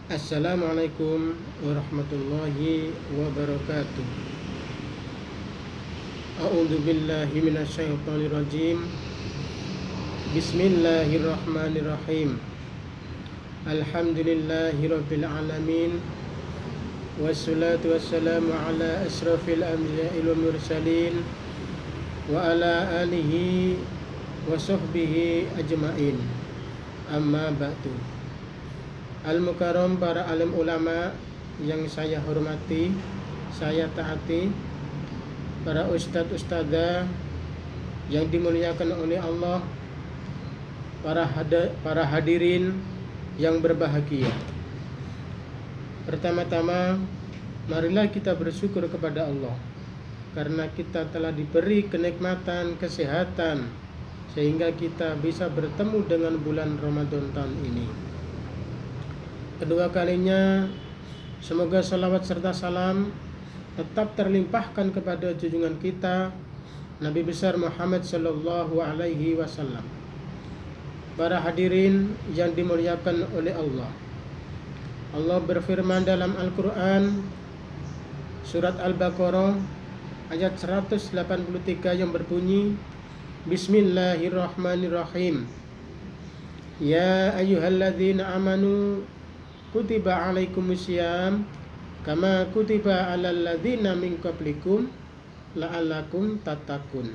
Assalamualaikum warahmatullahi wabarakatuh. A'udzu billahi minasyaitonir rajim. Bismillahirrahmanirrahim. Alhamdulillahirabbil alamin. Wassalatu wassalamu ala asrafil anbiya'i wal mursalin wa ala alihi wa sahbihi ajmain. Amma ba'du. Al-Mukarram, para alim ulama yang saya hormati, saya taati, para ustadz-ustadzah yang dimuliakan oleh Allah, para hadirin yang berbahagia. Pertama-tama, marilah kita bersyukur kepada Allah karena kita telah diberi kenikmatan kesehatan sehingga kita bisa bertemu dengan bulan Ramadan tahun ini. Kedua kalinya, semoga salawat serta salam tetap terlimpahkan kepada junjungan kita Nabi besar Muhammad sallallahu alaihi wasallam. Para hadirin yang dimuliakan oleh Allah, Allah berfirman dalam Al-Quran surat Al-Baqarah ayat 183 yang berbunyi, Bismillahirrahmanirrahim. Ya ayyuhalladzina amanu kutiba alaikumusiyam kama kutiba alal ladzina min qablikum la'allakum tattaqun.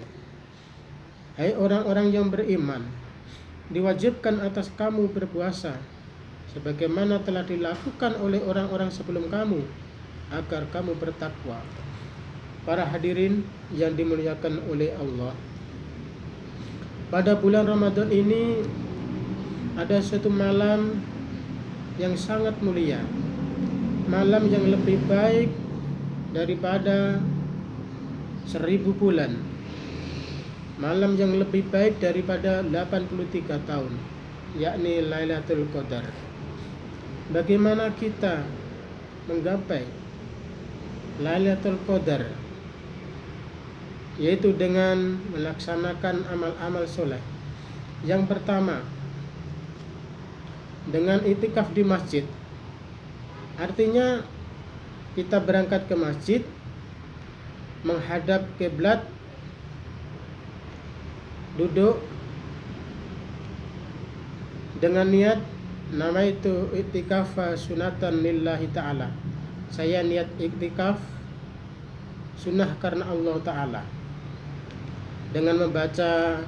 Hai orang-orang yang beriman, diwajibkan atas kamu berpuasa sebagaimana telah dilakukan oleh orang-orang sebelum kamu agar kamu bertakwa. Para hadirin yang dimuliakan oleh Allah, pada bulan Ramadan ini ada suatu malam yang sangat mulia, malam yang lebih baik daripada 1000 bulan, malam yang lebih baik daripada 83 tahun, yakni Lailatul Qadar. Bagaimana kita menggapai Lailatul Qadar? Yaitu dengan melaksanakan amal-amal soleh. Yang pertama, dengan itikaf di masjid. Artinya kita berangkat ke masjid, menghadap kiblat, duduk dengan niat nama itu itikaf sunatan lillahi ta'ala. Saya niat itikaf sunnah karena Allah Ta'ala, dengan membaca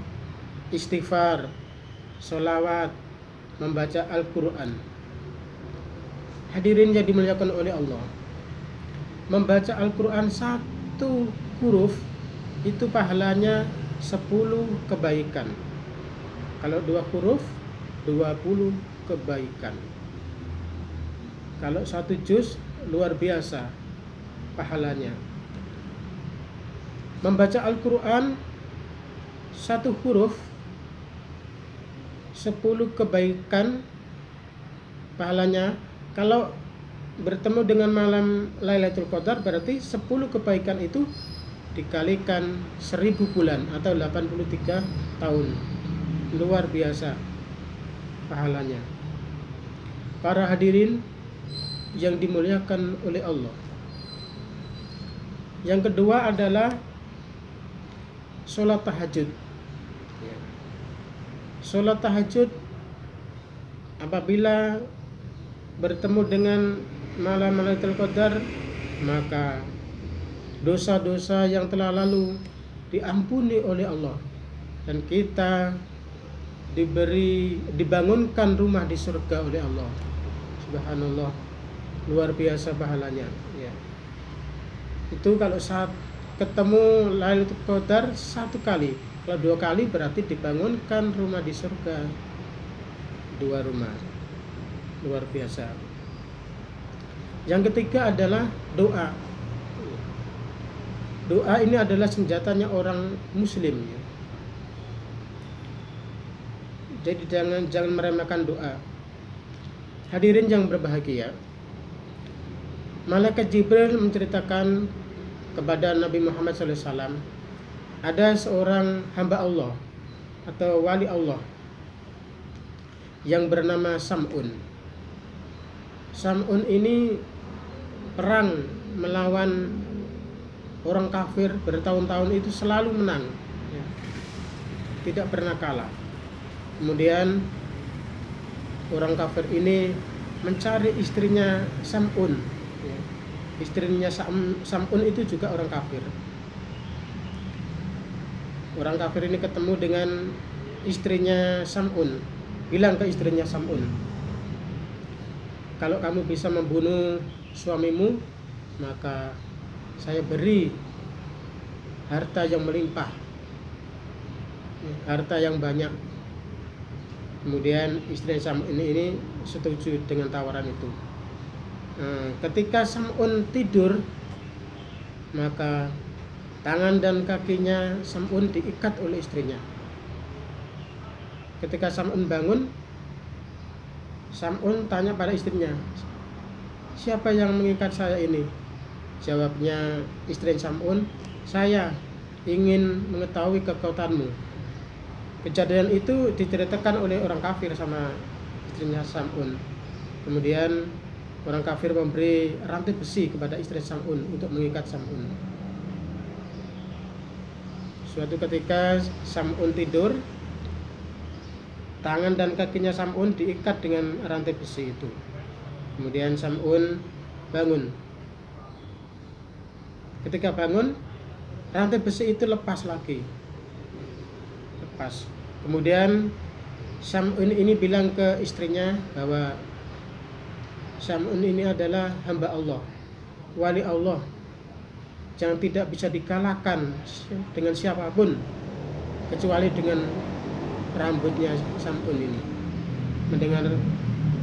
istighfar, sholawat, membaca Al-Quran. Hadirin yang dimuliakan oleh Allah, membaca Al-Quran satu huruf itu pahalanya 10 kebaikan. Kalau 2 huruf 20 kebaikan. Kalau 1 juz luar biasa pahalanya. Membaca Al-Quran satu huruf 10 kebaikan pahalanya. Kalau bertemu dengan malam Lailatul Qadar berarti 10 kebaikan itu dikalikan 1000 bulan atau 83 tahun. Luar biasa pahalanya. Para hadirin yang dimuliakan oleh Allah, yang kedua adalah sholat tahajud. Sholat tahajud apabila bertemu dengan malam Lailatul Qadar, maka dosa-dosa yang telah lalu diampuni oleh Allah dan kita dibangunkan rumah di surga oleh Allah. Subhanallah, luar biasa pahalanya ya. Itu kalau saat ketemu Lailatul Qadar 1 kali. Kalau 2 kali berarti dibangunkan rumah di surga, 2 rumah. Luar biasa. Yang ketiga adalah doa. Doa ini adalah senjatanya orang muslim ya. Jadi jangan meremehkan doa. Hadirin yang berbahagia, Malaikat Jibril menceritakan kepada Nabi Muhammad SAW, ada seorang hamba Allah atau wali Allah yang bernama Sam'un. Sam'un ini perang melawan orang kafir bertahun-tahun itu selalu menang, ya. Tidak pernah kalah. Kemudian orang kafir ini mencari istrinya Sam'un, ya. Istrinya Sam'un itu juga orang kafir. Orang kafir ini ketemu dengan istrinya Sam'un, bilang ke istrinya Sam'un, kalau kamu bisa membunuh suamimu, maka saya beri harta yang melimpah, harta yang banyak. Kemudian istri Sam'un ini setuju dengan tawaran itu. Ketika Sam'un tidur, maka tangan dan kakinya Sam'un diikat oleh istrinya. Ketika Sam'un bangun, Sam'un tanya pada istrinya, siapa yang mengikat saya ini? Jawabnya istri Sam'un, saya ingin mengetahui kekuatanmu. Kejadian itu diceritakan oleh orang kafir sama istrinya Sam'un. Kemudian orang kafir memberi rantai besi kepada istri Sam'un untuk mengikat Sam'un. Suatu ketika Sam'un tidur, tangan dan kakinya Sam'un diikat dengan rantai besi itu. Kemudian Sam'un bangun. Ketika bangun, rantai besi itu lepas lagi. Lepas. Kemudian Sam'un ini bilang ke istrinya bahwa Sam'un ini adalah hamba Allah, wali Allah, yang tidak bisa dikalahkan dengan siapapun kecuali dengan rambutnya Sam'un ini. Mendengar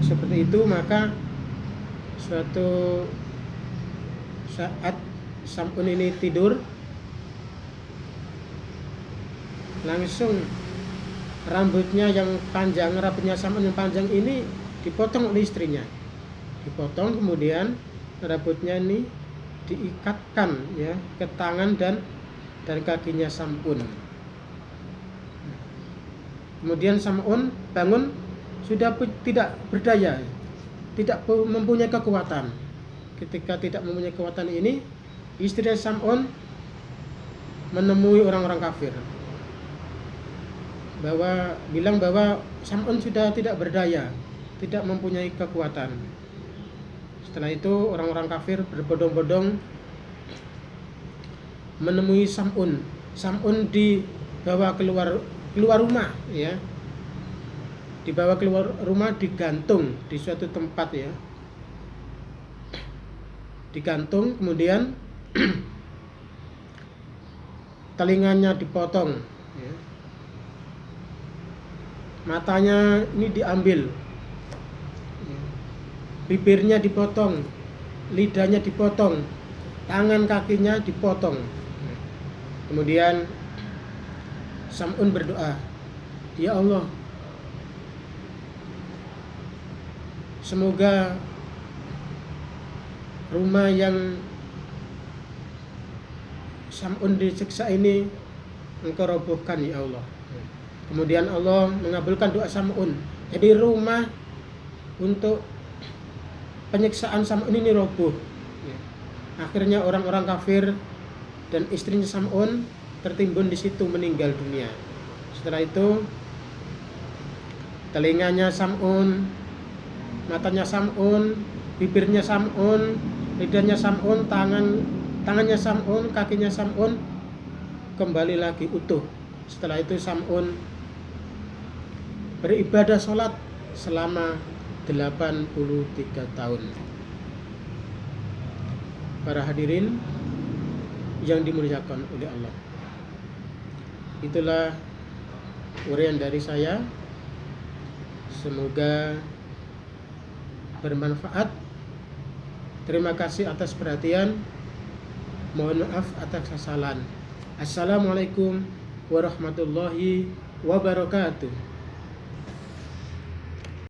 seperti itu, maka suatu saat Sam'un ini tidur, langsung rambutnya Sam'un yang panjang ini dipotong oleh istrinya. Dipotong, kemudian rambutnya ini diikatkan, ya, ke tangan dan kakinya Sam'un. Kemudian Sam'un bangun, sudah tidak berdaya, tidak mempunyai kekuatan. Ketika tidak mempunyai kekuatan ini, istri Sam'un menemui orang-orang kafir, bilang bahwa Sam'un sudah tidak berdaya, tidak mempunyai kekuatan. Setelah itu orang-orang kafir berbondong-bondong menemui Sam'un. Sam'un dibawa keluar rumah, ya. Dibawa keluar rumah, digantung di suatu tempat, ya. Digantung, kemudian telinganya dipotong, ya. Matanya ini diambil, bibirnya dipotong, lidahnya dipotong, tangan kakinya dipotong. Kemudian Sam'un berdoa, ya Allah, semoga rumah yang Sam'un disiksa ini Engkau robohkan, ya Allah. Kemudian Allah mengabulkan doa Sam'un. Jadi rumah untuk penyiksaan Sam'un ini roboh. Akhirnya orang-orang kafir dan istrinya Sam'un tertimbun di situ, meninggal dunia. Setelah itu telinganya Sam'un, matanya Sam'un, bibirnya Sam'un, lidahnya Sam'un, tangannya Sam'un, kakinya Sam'un kembali lagi utuh. Setelah itu Sam'un beribadah sholat selama 83 tahun. Para hadirin yang dimuliakan oleh Allah, itulah uraian dari saya. Semoga bermanfaat. Terima kasih atas perhatian. Mohon maaf atas kesalahan. Assalamualaikum warahmatullahi wabarakatuh.